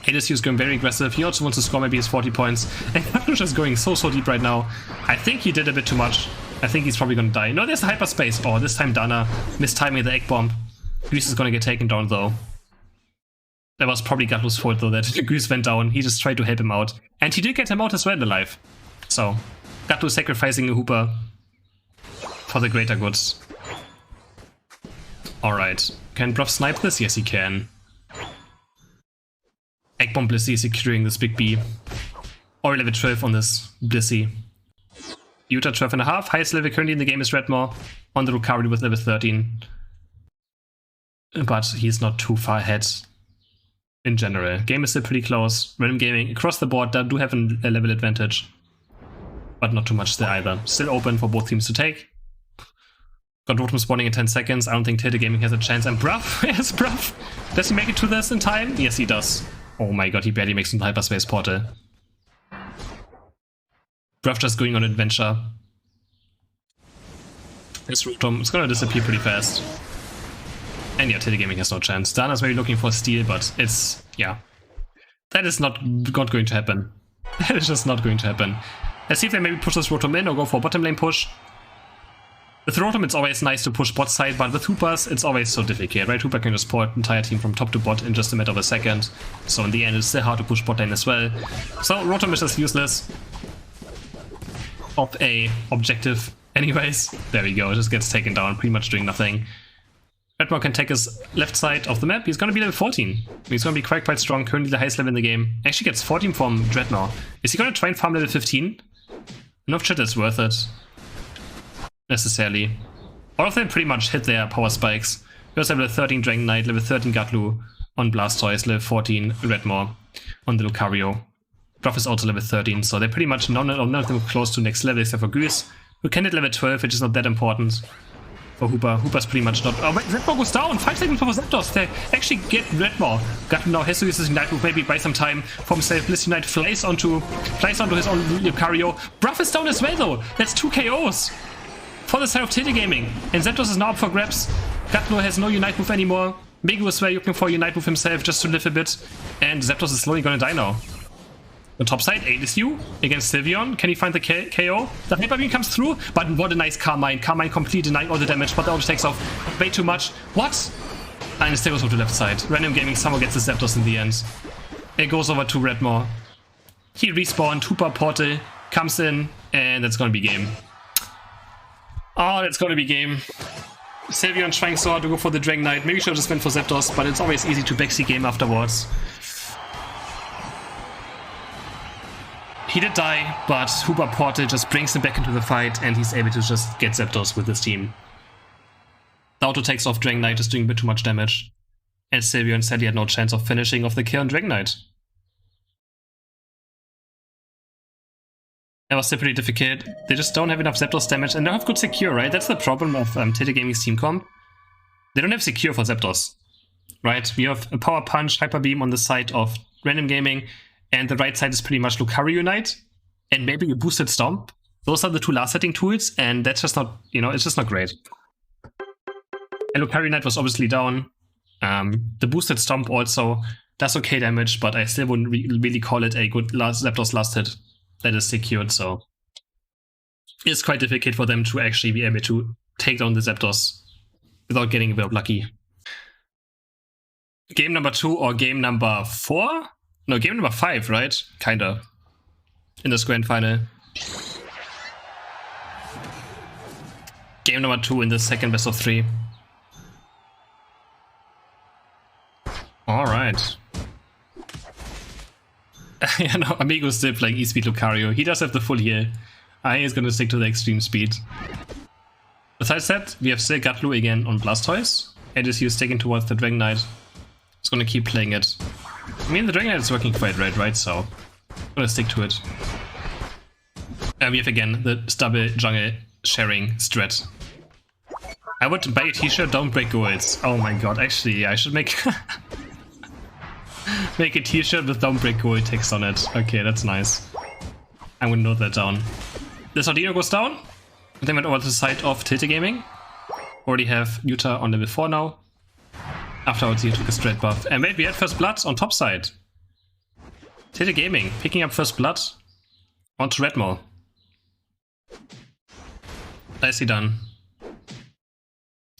ADSU is going very aggressive. He also wants to score maybe his 40 points. And Gatlu's just going so deep right now. I think he did a bit too much. I think he's probably gonna die. No, there's the hyperspace. Oh, this time Dana mistiming the egg bomb. Goose is gonna get taken down though. That was probably Gatlu's fault though, that Goose went down. He just tried to help him out. And he did get him out as well alive. So, Gatlu sacrificing a Hooper for the greater good. Alright. Can Bruff snipe this? Yes, he can. Egg Bomb Blissey securing this big B. Or level 12 on this Blissey. Utah 12.5. Highest level currently in the game is Drednaw. On the Lucario with level 13. But he's not too far ahead in general. Game is still pretty close. Random Gaming across the board do have a level advantage. But not too much there either. Still open for both teams to take. Got Rotom spawning in 10 seconds. I don't think Tete Gaming has a chance. And Bruff? Yes, Bruff! Does he make it to this in time? Yes, he does. Oh my god, he barely makes it to the hyperspace portal. Bruff just going on an adventure. This Rotom is gonna disappear pretty fast. And yeah, Tete Gaming has no chance. Dana's maybe looking for steal, but it's... yeah. That is not going to happen. That is just not going to happen. Let's see if they maybe push this Rotom in or go for a bottom lane push. With Rotom, it's always nice to push bot side, but with Hoopers, it's always so difficult, right? Hooper can just port the entire team from top to bot in just a matter of a second. So in the end, it's still hard to push bot lane as well. So Rotom is just useless. Op A objective. Anyways, there we go. It just gets taken down, pretty much doing nothing. Drednaw can take his left side of the map. He's going to be level 14. He's going to be quite strong, currently the highest level in the game. Actually gets 14 from Drednaw. Is he going to try and farm level 15? No shit, it's worth it. Necessarily. All of them pretty much hit their power spikes. First level 13 Dragon Knight, level 13 Gatlu on Blastoise, level 14 Drednaw on the Lucario. Bruff is also level 13, so they're pretty much none of them close to next level except for Goose, who can hit level 12, which is not that important. For Hooper. Hooper's pretty much not... oh, wait, Drednaw goes down! 5 seconds before Zapdos! They actually get Drednaw. Gatlu now has to use his Unite move, maybe buy some time for himself. Bliss Unite flies onto his own Lucario. Bruff is down as well though! That's 2 KOs! For the side of Tete Gaming. And Zapdos is now up for grabs. Gatlu has no Unite move anymore. Megu is looking for a Unite move himself just to live a bit. And Zapdos is slowly gonna die now. On top side, ADSU against Sylveon. Can he find the KO? The Hyper Beam comes through, but what a nice Carmine. Carmine completely denying all the damage, but the auto takes off way too much. What? And it still goes over to the left side. Random Gaming somehow gets the Zapdos in the end. It goes over to Redmawr. He respawned, Hooper portal, comes in, and that's gonna be game. Oh, that's gonna be game. Sylveon trying so hard to go for the Dragon Knight. Maybe should have just went for Zapdos, but it's always easy to backseat game afterwards. He did die, but Hooper Portal just brings him back into the fight, and he's able to just get Zapdos with his team. The auto takes off Dragonite, is doing a bit too much damage. And Sylveon said he had no chance of finishing off the kill on Dragonite. That was still pretty difficult. They just don't have enough Zapdos damage, and they don't have good Secure, right? That's the problem of Tete Gaming's team comp. They don't have Secure for Zapdos, right? We have a Power Punch, Hyper Beam on the side of Random Gaming, and the right side is pretty much Lucario Unite, and maybe a Boosted Stomp. Those are the two last setting tools, and that's just not, you know, it's just not great. And Lucario Unite was obviously down. The Boosted Stomp also does okay damage, but I still wouldn't really call it a good Zapdos last hit that is secured, so it's quite difficult for them to actually be able to take down the Zapdos without getting a bit lucky. Game number 2 or game number 4? No, game number 5, right? Kinda. In this grand final. Game number 2 in the second best of 3. Alright. Yeah, no, Amigo's still playing E-Speed Lucario. He does have the full heal. I is gonna stick to the extreme speed. Besides that, we have still Gatlu again on Blastoise. ADSU is taken towards the Dragonite. It's gonna keep playing it. I mean, the Dragonite is working quite right, so I'm gonna stick to it. We have again the double jungle sharing strat. I would buy a t-shirt, don't break goals. Oh my god, actually, I should make make a t-shirt with don't break goal text on it. Okay, that's nice. I'm gonna note that down. This Audino goes down. Then went over to the side of Tilted Gaming. Already have Utah on level 4 now. Afterwards he took a straight buff. And wait, we had first blood on top side. Tilted Gaming picking up first blood onto Drednaw. Nicely done.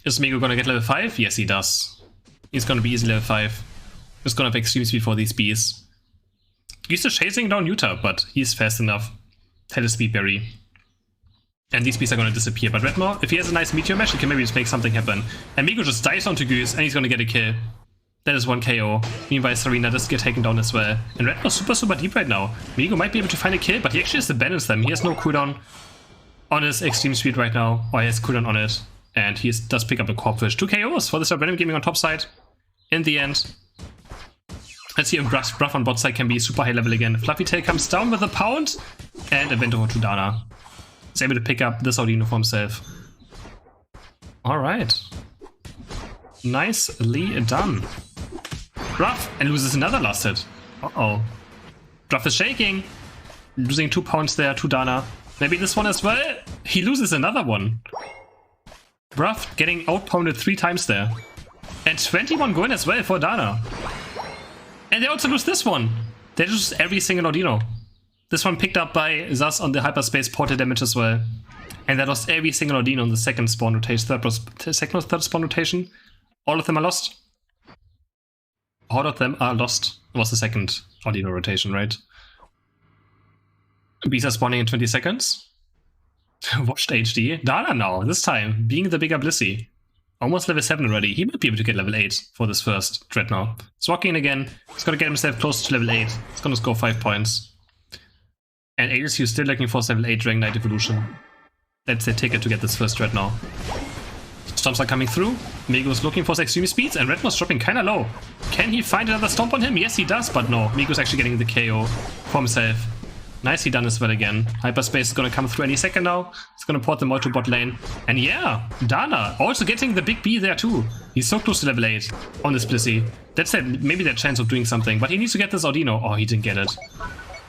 Is Migo gonna get level 5? Yes, he does. He's gonna be easy level 5. He's gonna have extreme speed for these bees. He's still chasing down Utah, but he's fast enough. Had a speed berry. And these bees are gonna disappear. But Drednaw, if he has a nice meteor mesh, he can maybe just make something happen. And Migo just dies onto Goose, and he's gonna get a kill. That is 1 KO. Meanwhile, Serena does get taken down as well. And Drednaw's super deep right now. Migo might be able to find a kill, but he actually has to balance them. He has no cooldown on his extreme speed right now. Or he has cooldown on it. And he does pick up a Corpfish. 2 KOs for this Random Gaming on top side. In the end. Let's see if Bruff on bot side can be super high level again. Fluffy Tail comes down with a pound. And a Vento to Dana. He's able to pick up this Audino for himself. Alright. Nicely done. Bruff and loses another last hit. Uh-oh. Bruff is shaking. Losing 2 pounds there to Dana. Maybe this one as well. He loses another one. Bruff getting outpounded 3 times there. And 21 going as well for Dana. And they also lose this one. They lose every single Audino. This one picked up by Zaz on the hyperspace portal damage as well. And that lost every single Audino on the second spawn rotation, second or third spawn rotation. All of them are lost. All of them are lost. It was the second Audino rotation, right? Bees are spawning in 20 seconds. Watched HD. Dana now, this time, being the bigger Blissey. Almost level 7 already. He might be able to get level 8 for this first Drednaw. He's walking in again. He's gonna get himself close to level 8. He's gonna score 5 points. And ASU is still looking for level 8 Dragonite Evolution. That's their ticket to get this first Drednaw. Stomps are coming through. Migo is looking for his extreme speeds, and Drednaw's dropping kinda low. Can he find another stomp on him? Yes, he does, but no. Migo's actually getting the KO for himself. Nicely done as well again. Hyperspace is gonna come through any second now. It's gonna port them all to bot lane. And yeah, Dana also getting the big B there too. He's so close to level 8 on this Blissey. That's maybe their chance of doing something, but he needs to get this Audino. Oh, he didn't get it.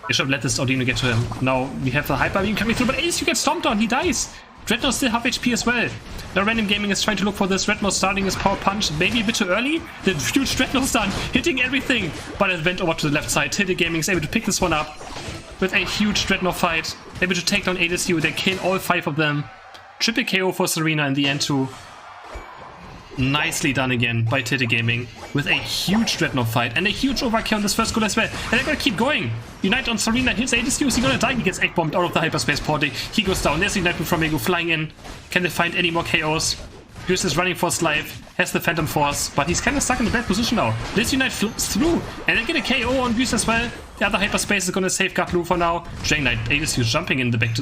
They should have let this Audino get to him. Now we have the Hyper Beam coming through, but Ace, you get stomped on, he dies. Drednaw's still half HP as well. Now Random Gaming is trying to look for this. Drednaw starting his Power Punch, maybe a bit too early. The huge Drednaw's done, hitting everything. But it went over to the left side. Tilted Gaming is able to pick this one up with a huge Drednaw fight. Able to take down ADSU, they kill all 5 of them. Triple KO for Serena in the end too. Nicely done again by Tilted Gaming with a huge Drednaw fight and a huge overkill on this first goal as well. And they're gonna keep going. Unite on Serena, hits ADSU, is he gonna die? He gets egg bombed out of the hyperspace portal. He goes down. There's the Unite from Migo flying in. Can they find any more KOs? Goose is running for his life, has the Phantom Force, but he's kind of stuck in a bad position now. This Unite flows through, and they get a KO on Goose as well. The other hyperspace is gonna save Gatlu for now. Dragonite Aegis is jumping in the back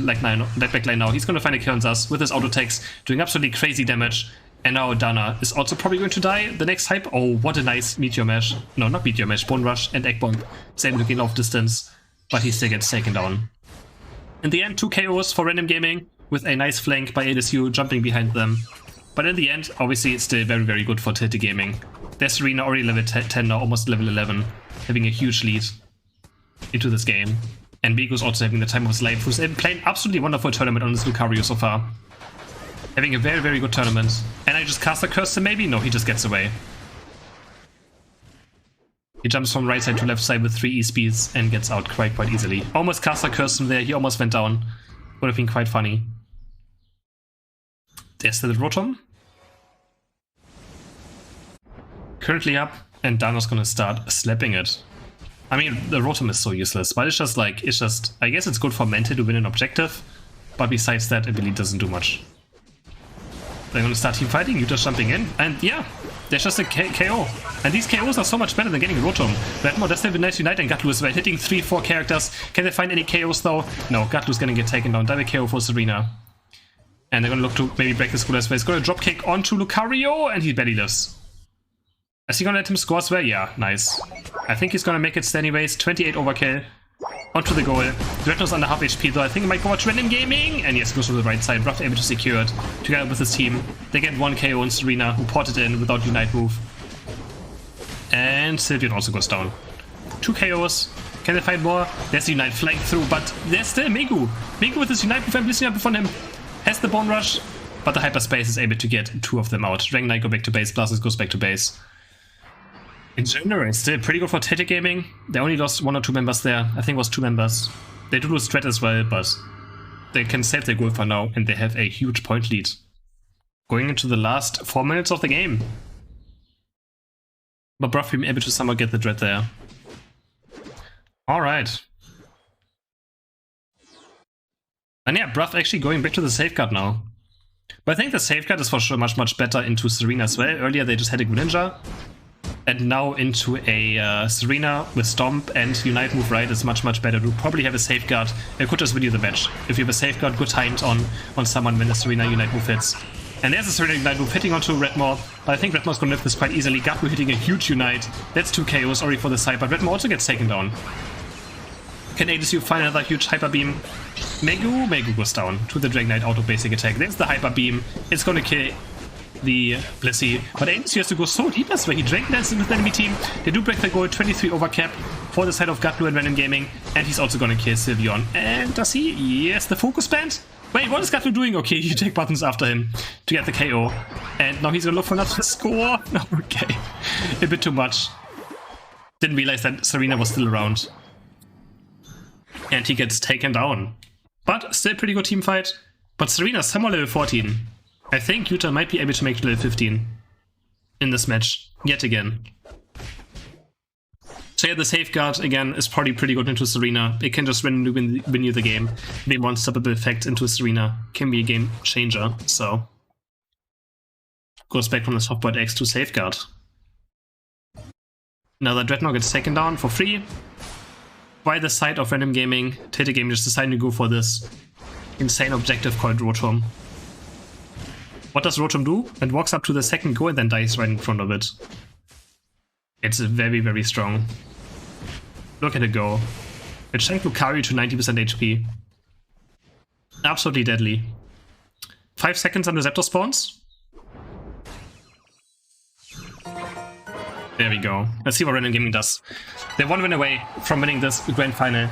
line now. He's gonna find a kill on us with his auto attacks, doing absolutely crazy damage. And now Dana is also probably going to die. The next hype. Oh, what a nice Meteor Mash. No, not Meteor Mash. Bone Rush and Egg Bomb. Is able to gain off distance, but he still gets taken down. In the end, 2 KOs for Random Gaming with a nice flank by ADSU jumping behind them. But in the end, obviously, it's still very, very good for Tilted Gaming. Their Serena already level 10 now, almost level 11, having a huge lead into this game. And Bigu's also having the time of his life, who's playing absolutely wonderful tournament on this Lucario so far. Having a very, very good tournament. And I just cast a curse him maybe? No, he just gets away. He jumps from right side to left side with 3 E-speeds and gets out quite easily. Almost cast a curse him there, he almost went down. Would have been quite funny. There's the Rotom. Currently up, and Dano's gonna start slapping it. I mean, the Rotom is so useless, but it's just like, I guess it's good for Mente to win an objective, but besides that, it really doesn't do much. They're gonna start team fighting, Utah's jumping in, and yeah, there's just a KO. And these KOs are so much better than getting Rotom. Drednaw does have a nice Unite, and Gatlu as well, hitting 3-4 characters. Can they find any KOs though? No, Gatlu's gonna get taken down. Direct KO for Serena. And they're gonna look to maybe break the school as well. He's gonna drop kick onto Lucario, and he barely lives. Is he gonna let him score as well? Yeah, nice. I think he's gonna make it anyways. 28 overkill. Onto the goal. Drednaw's under half HP though. I think he might go watch Random Gaming. And yes, goes to the right side. Rough able to secure it together with his team. They get 1 KO on Serena, who ported in without Unite move. And Sylveon also goes down. 2 KOs. Can they find more? There's the Unite flank through, but there's still Megu. Megu with his Unite move and Blissing up on him. Has the Bone Rush, but the Hyperspace is able to get 2 of them out. Dragonite go back to base, Blastoise goes back to base. In general, it's still pretty good for Tilted Gaming. They only lost 1 or 2 members there. I think it was 2 members. They do lose Strat as well, but they can save their goal for now, and they have a huge point lead. Going into the last 4 minutes of the game. But Bruff being able to somehow get the Dread there. Alright. And yeah, Bruff actually going back to the Safeguard now. But I think the Safeguard is for sure much better into Serena as well. Earlier they just had a Greninja. And now into a Serena with Stomp and Unite move right is much better. You probably have a Safeguard. It could just win you the match. If you have a Safeguard, good timed on someone when the Serena Unite move hits. And there's a Serena Unite move hitting onto Drednaw. But I think Drednaw's gonna lift this quite easily. Gatlu hitting a huge Unite. That's 2 KOs already for the side, but Drednaw also gets taken down. Can ADSU find another huge Hyper Beam? Megu goes down to the Dragonite auto basic attack. There's the Hyper Beam. It's gonna kill the Blissey, but ADSU has to go so deep as well. He Dragon Dances with the enemy team. They do break the goal, 23 over cap for the side of Gatlu and Random Gaming, and he's also gonna kill Sylveon. And does he? Yes, the focus band. Wait, what is Gatlu doing? Okay, you take buttons after him to get the KO, and now he's gonna look for another score. Okay, a bit too much. Didn't realize that Serena was still around, and he gets taken down. But still pretty good team fight. But Serena's somehow level 14. I think Utah might be able to make level 15 in this match, yet again. So yeah, the Safeguard, again, is probably pretty good into Serena. It can just win you the game. The unstoppable effect into Serena can be a game changer, so... Goes back from the softboard X to Safeguard. Now the Drednaw gets taken down for free. By the side of Random Gaming, Tilted Gaming just decided to go for this insane objective called Rotom. What does Rotom do? It walks up to the second goal and then dies right in front of it. It's very strong. Look at it go. It shanked Lucario to 90% HP. Absolutely deadly. 5 seconds and the Zapdos spawns. There we go. Let's see what Random Gaming does. They're 1 win away from winning this grand final.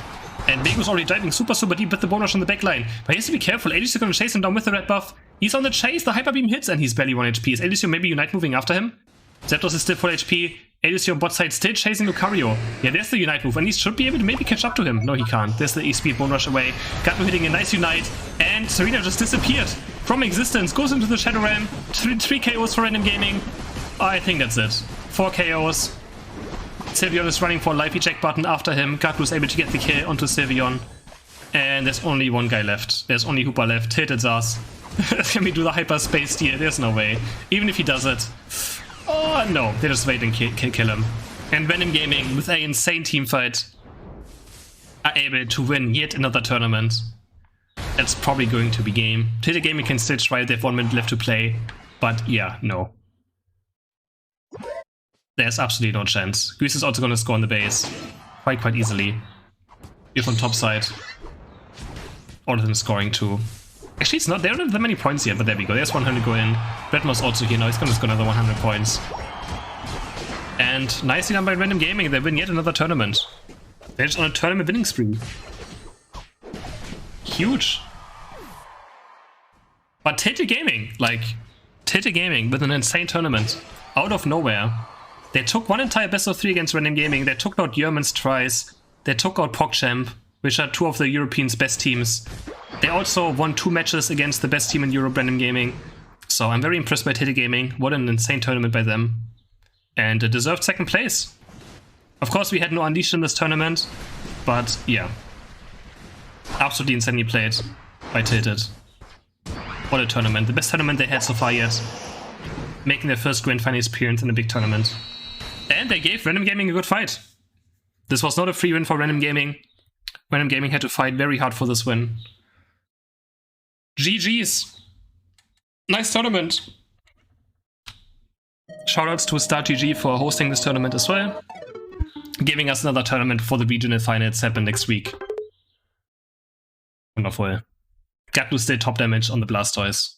And Megu's already diving super deep with the Bone Rush on the backline. But he has to be careful. ADSU is going to chase him down with the red buff. He's on the chase. The Hyper Beam hits and he's barely 1 HP. Is ADSU maybe Unite moving after him? Zapdos is still full HP. ADSU on bot side still chasing Lucario. Yeah, there's the Unite move. And he should be able to maybe catch up to him. No, he can't. There's the E-Speed Bone Rush away. Gatlu hitting a nice Unite. And Serena just disappeared from existence. Goes into the Shadow Realm. 3 KOs for Random Gaming. I think that's it. 4 KOs. Sylveon is running for a life eject button after him. Gatlu is able to get the kill onto Sylveon. And there's only 1 guy left. There's only Hooper left. Tilted's ass. Can we do the hyperspace steal? There's no way. Even if he does it. Oh no, they just wait and kill him. And Random Gaming with an insane team fight are able to win yet another tournament. That's probably going to be game. TT Gaming can still try, they have 1 minute left to play. But yeah, no. There's absolutely no chance. Grease is also going to score on the base quite easily. Here from top side. All of them scoring too. Actually, it's not, there aren't that many points yet, but there we go. There's 100 go in. Drednaw's also here now. He's going to score another 100 points. And nicely done by Random Gaming. They win yet another tournament. They're just on a tournament winning spree. Huge. But TT Gaming, like, TT Gaming with an insane tournament. Out of nowhere. They took one entire best of 3 against Random Gaming. They took out Yerman's twice. They took out PogChamp, which are 2 of the Europeans' best teams. They also won 2 matches against the best team in Europe, Random Gaming. So I'm very impressed by TT Gaming. What an insane tournament by them. And a deserved 2nd place. Of course, we had no Unleashed in this tournament, but yeah. Absolutely insanely played by Tilted. What a tournament. The best tournament they had so far yet. Making their first grand final appearance in a big tournament. And they gave Random Gaming a good fight. This was not a free win for Random Gaming. Random Gaming had to fight very hard for this win. GG's. Nice tournament. Shoutouts to StartGG for hosting this tournament as well. Giving us another tournament for the regional finals happen next week. Wonderful. Zapdos did top damage on the Blastoise.